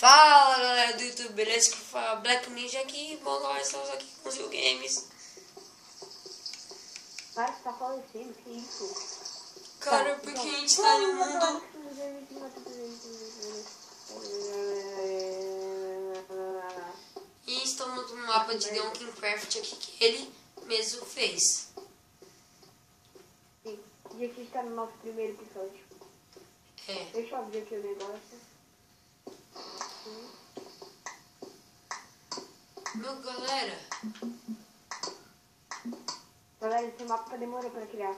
Fala galera do YouTube, beleza? Que fala Black Ninja aqui. Bom, nós estamos aqui com os Zil Games. Cara, você tá falecendo, que isso? Cara, Tá, porque então, a gente tá no mundo. E estamos no mapa de The Walking Craft aqui que ele mesmo fez. Sim, e aqui está no nosso primeiro episódio. É. Deixa eu abrir aqui o negócio. Meu galera. Galera, esse mapa demorou pra criar.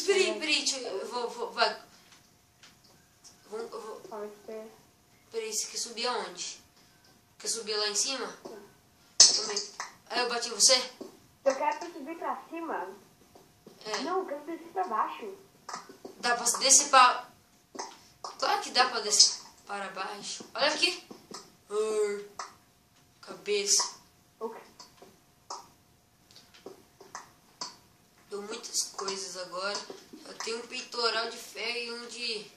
Peraí, eu vou, vai. Eu vou. Peraí, você quer subir aonde? Quer subir lá em cima? Também. Aí eu bati em você? Eu quero subir pra cima. É. Não, eu quero descer pra baixo. Dá pra descer pra... Claro que dá pra descer para baixo. Olha aqui. Cabeça. Ok. Deu muitas coisas agora. Eu tenho um peitoral de ferro e um de...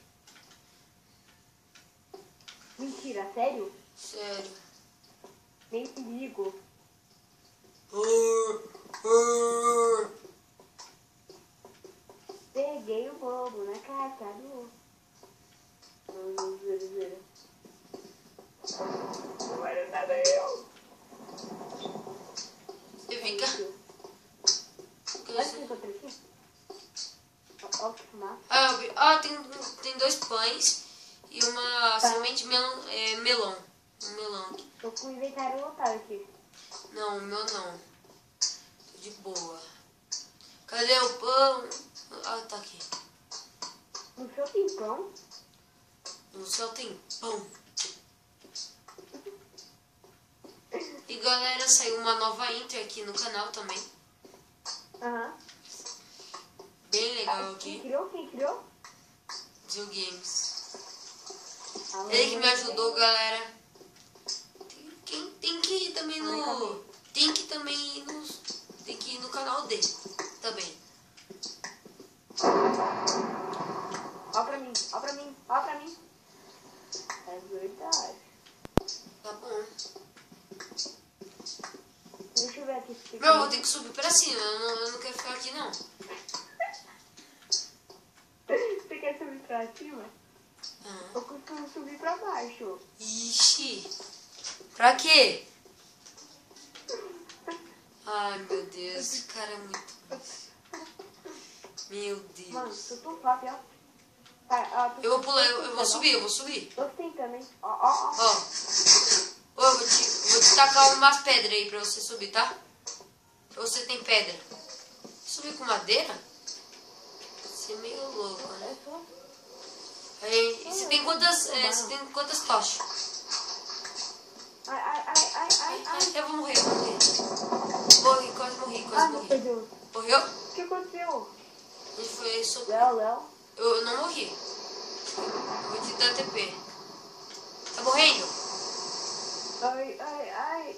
Mentira, sério? Sério. Nem te digo. Peguei o bobo na carta do... Não vai dar nada eu. Você fica... Olha o que encontrei aqui. Olha o que fumar. Tem dois pães e uma semente melão, melão. Um melão aqui. Tô com o inventário lotado aqui. Não, o meu não. Tô de boa. Cadê o pão? Ah, tá aqui. No seu tem pão? No céu tem pão. E galera, saiu uma nova intro aqui no canal também. Aham. Bem legal aqui. Quem criou? Zil Games. Ah, Ele que me ajudou, galera. Tem que ir também no... Tem que também ir no... Tem que ir no canal dele também. Ó pra mim, ó pra mim, ó pra mim. É verdade. Tá bom. Deixa eu ver aqui se tem. Meu, eu vou ter que subir pra cima. Eu não quero ficar aqui, não. Você quer subir pra cima? Ah. Eu costumo subir pra baixo. Ixi. Pra quê? Ai, meu Deus. Esse cara é muito... Meu Deus. Mano, eu tô top, ó. Tá, ó, Eu vou pular, eu vou subir. Tô tentando, hein. Ó. Ô, eu vou te tacar umas pedras aí pra você subir, tá? Ou você tem pedra? Subir com madeira? Você é meio louco, né? Aí, você tem quantas tochas? Ai. Eu vou morrer. Quase morri. Meu Deus. Morreu? O que aconteceu? Ele foi sobre... Léo. Eu não morri. Eu vou te dar TP. Tá morrendo? Ai.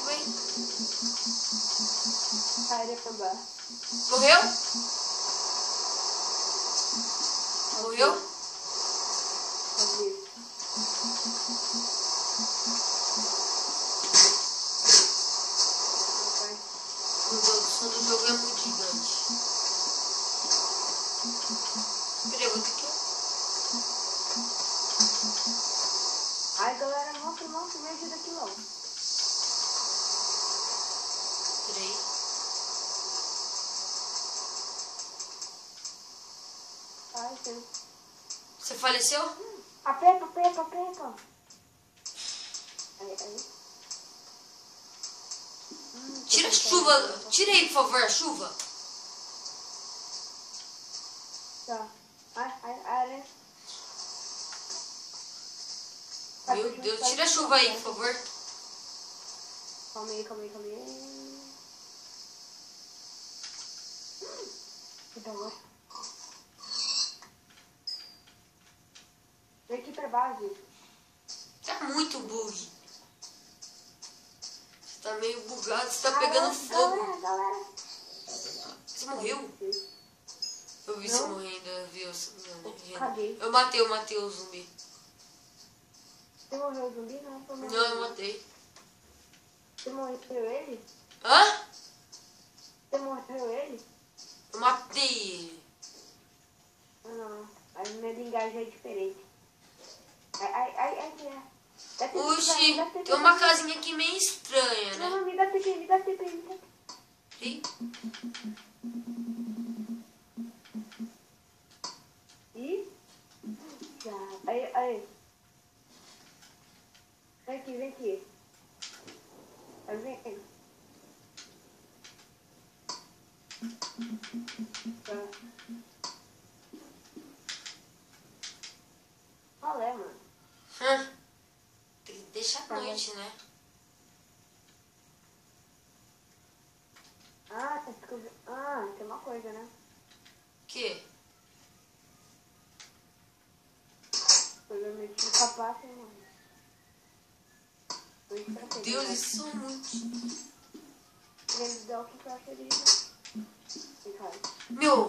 Vem. Ai, deixa eu ver. Morreu? Morreu? O som do jogo é muito gigante. Peraí, eu vou ter que... Ai, galera, nossa, me ajuda aqui não. Peraí. Ai, Deus. Você faleceu? Aperta. Aí. Tira a chuva. Tira aí, por favor, a chuva. Tá. Ai. Meu Deus, tira a chuva aí, por favor. Calma aí. Então agora. Vem aqui pra base. Tá muito bug. Você tá meio bugado, você tá pegando fogo. Galera. Você morreu? Eu vi Não? você morrendo, eu vi você morrendo. Caguei. Eu matei o zumbi. Você morreu o zumbi? Não, foi Não, morreu. eu matei. Você morreu ele? Hã? Você morreu ele? Eu matei ele. Não. A minha linguagem é diferente. Ai, é. Dá TP, Oxi, dá TP, tem uma casinha aqui meio estranha, né? Não, me dá TP, me dá TP, me dá TP. Ih, Ih. Já. Aí. Vem aqui, vem aqui. Aí, vem aqui. Tá. Qual é, mano? tem que deixar a noite, né? Tem uma coisa, né? Que? Eu meti o sapato, mano. Deus, isso são muitos. Eles dão o que eu acho ali. Meu,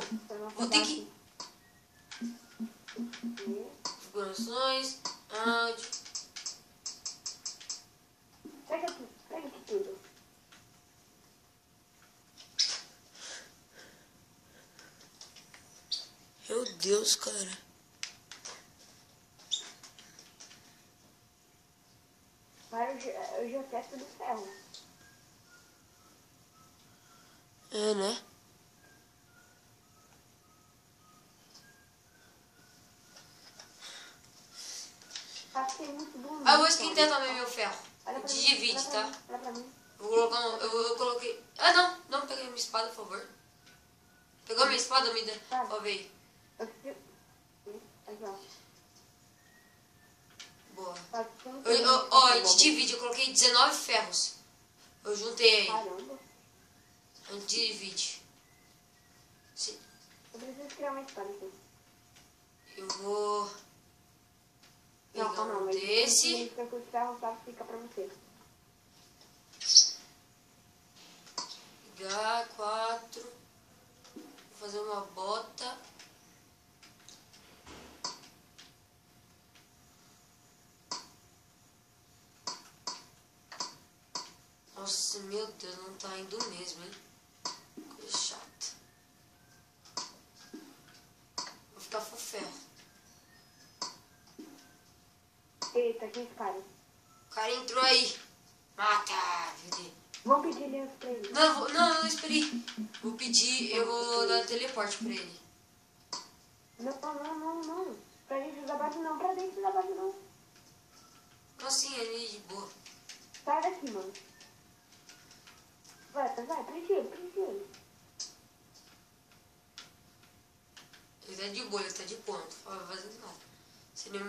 vou ter que... que... Informações, áudio. Pega aqui tudo. Meu Deus, cara. Eu já testo do ferro. É, né? Achei muito bonito. Ah, eu vou esquentar também meu ferro. Olha pra mim, Divide, olha tá? pra mim. Vou colocar um... Eu coloquei... Ah, não. Não peguei minha espada, por favor. Pegou minha espada, me dá. Ó, veio. Aqui, ó. Boa. Ó, Ó, a gente divide. Eu coloquei 19 ferros. Eu juntei aí. Caramba. A gente divide. Eu preciso criar uma espada aqui. Eu vou... pegar Não, um mas desse. fica com os ferros, tá? Fica pra você. Pegar 4. Vou fazer uma bota. Nossa, meu Deus, não tá indo mesmo, hein? Coisa chata. Vou ficar com ferro. Eita, que cara. O cara entrou aí. Mata, Judy. Vamos pedir aliança pra ele. Não, esperei. Vou pedir, eu vou dar teleporte pra ele. Não. Pra dentro da base não, pra dentro da base não. Não, sim, ele é de boa. Sai daqui, mano. Vai, prende ele. Ele tá de boa, ele tá de ponto. Não vai fazer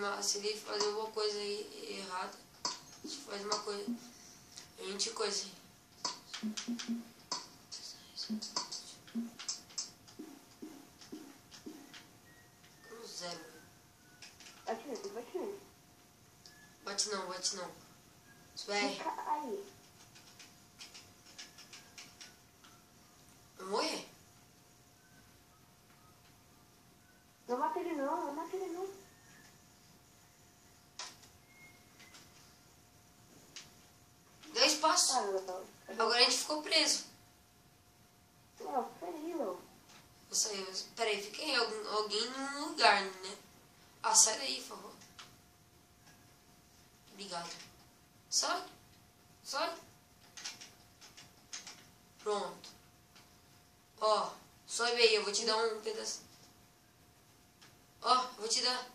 nada. Se ele fazer alguma coisa aí errada, a gente faz uma coisa. A gente coisa aí. Zero. Bate nele. Bate não. Isso é. Fica aí. Vai morrer? Não mata ele não. Deu espaço. Agora a gente ficou preso. Não, peraí, não. Peraí, fica aí alguém num lugar, né? Ah, sai daí, por favor. Obrigado. Sai. Pronto. Ó, sobe aí, eu vou te dar um pedaço. Ó, eu vou te dar.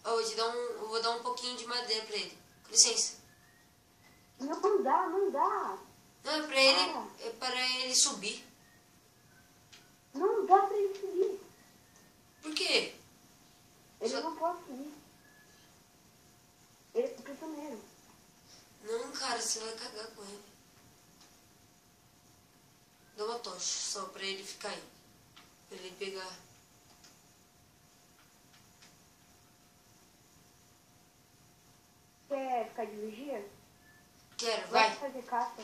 Ó, eu vou dar um pouquinho de madeira pra ele. Com licença. Não dá. Não, é para ele subir. Não dá pra ele subir. Por quê? Ele não pode subir. Ele é prisioneiro. Não, cara, você vai cagar com ele. Dá uma tocha só pra ele ficar aí. Pra ele pegar. Quer ficar de vigia? Quero, Vai vai. fazer caça.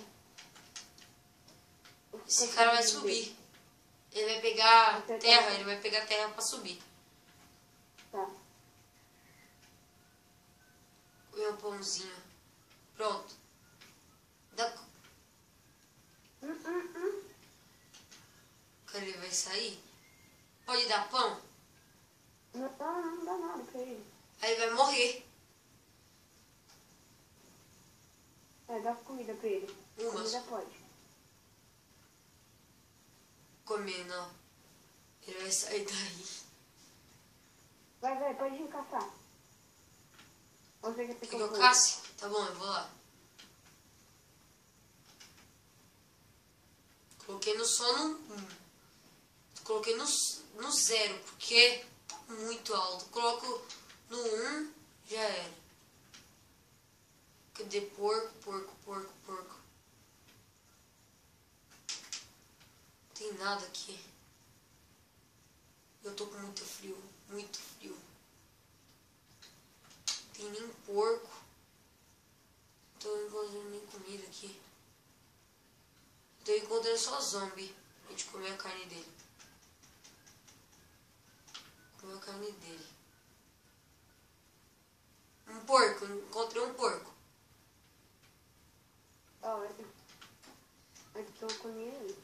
Esse cara vai subir. Ele vai pegar Você terra, tá- ele vai pegar terra pra subir. Tá. Comer um pãozinho. Pronto. Dá... Cara, ele vai sair? Pode dar pão? Não dá nada pra ele. Aí vai morrer. Dá comida pra ele. Uma Comida só. pode. Comer, não. Ele vai sair daí. Vai, pode ir caçar. Você quer Quer que pegar eu o casse? Tá bom, eu vou lá. Coloquei no sono 1. Coloquei no 0, porque tá muito alto. Coloco no 1, já era. Cadê porco? Não tem nada aqui. Eu tô com muito frio. Não tem nem porco. Não tô encontrando nem comida aqui. Tô encontrando só zombie. A gente comer a carne dele. Comer a carne dele. Um porco. Encontrei um porco. Eu tô comendo aí.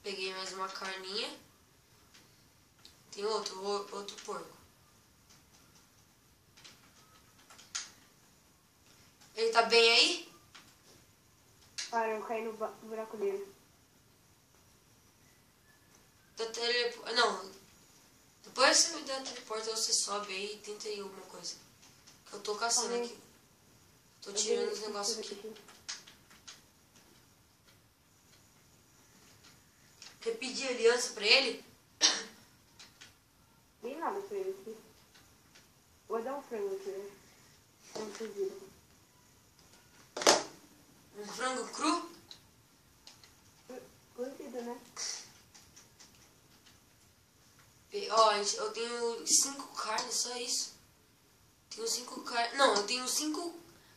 Peguei mais uma carninha. Tem outro porco. Ele tá bem aí? Para, eu caí no buraco dele. Não. Depois você me dá teleporte, você sobe aí e tenta aí alguma coisa. Que eu tô caçando Também. aqui. Tô tirando os negócios aqui. Quer pedir aliança pra ele? Nem nada pra ele aqui. Vou dar um frango aqui, né? Não cozido. Um frango cru? Cozido, né? Ó, eu tenho 5 carnes, só isso. Tenho 5 carnes. Não, eu tenho 5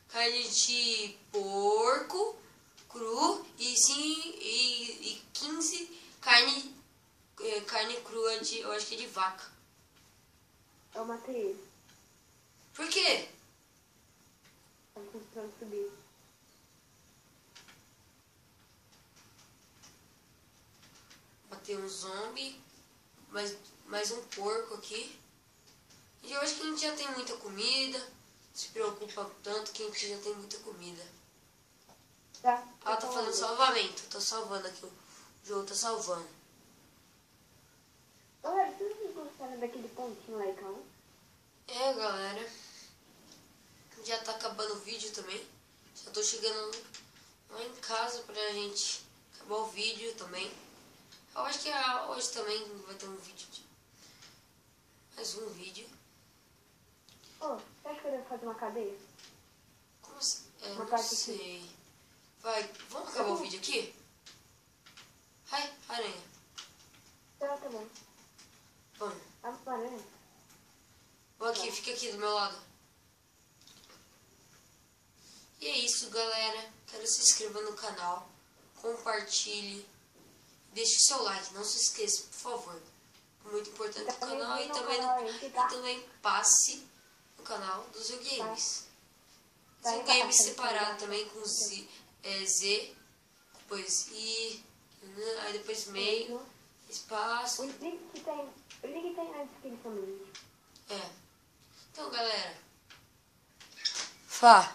carnes de porco cru e 15 carne crua de. Eu acho que é de vaca. Eu matei ele. Por quê? Tá tentando subir. Matei um zombie. Mais um porco aqui. E eu acho que a gente já tem muita comida. Se preocupa tanto que a gente já tem muita comida. Tá. Ah, tá fazendo salvamento. Tô salvando aqui. O jogo tá salvando. Olha, vocês gostaram daquele pontinho lá em cá? É, galera. Já tá acabando o vídeo também. Já tô chegando lá em casa pra gente acabar o vídeo também. Eu acho que hoje também vai ter um vídeo. Mais um vídeo. Você acha que eu devo fazer uma cadeia? Como assim? Uma Não parte sei. Vai, vamos acabar o vídeo aqui? Ai, aranha. Tá bom. Vamos. Aranha. Vou aqui, fica aqui do meu lado. E é isso, galera. Quero que se inscreva no canal. Compartilhe. Deixe seu like. Não se esqueça, por favor. Muito importante no canal. E também passe no canal do Zil Games. Zil Games separado também com Z, depois I, aí depois meio, espaço. O link tem na descrição do vídeo. Então, galera. Falou!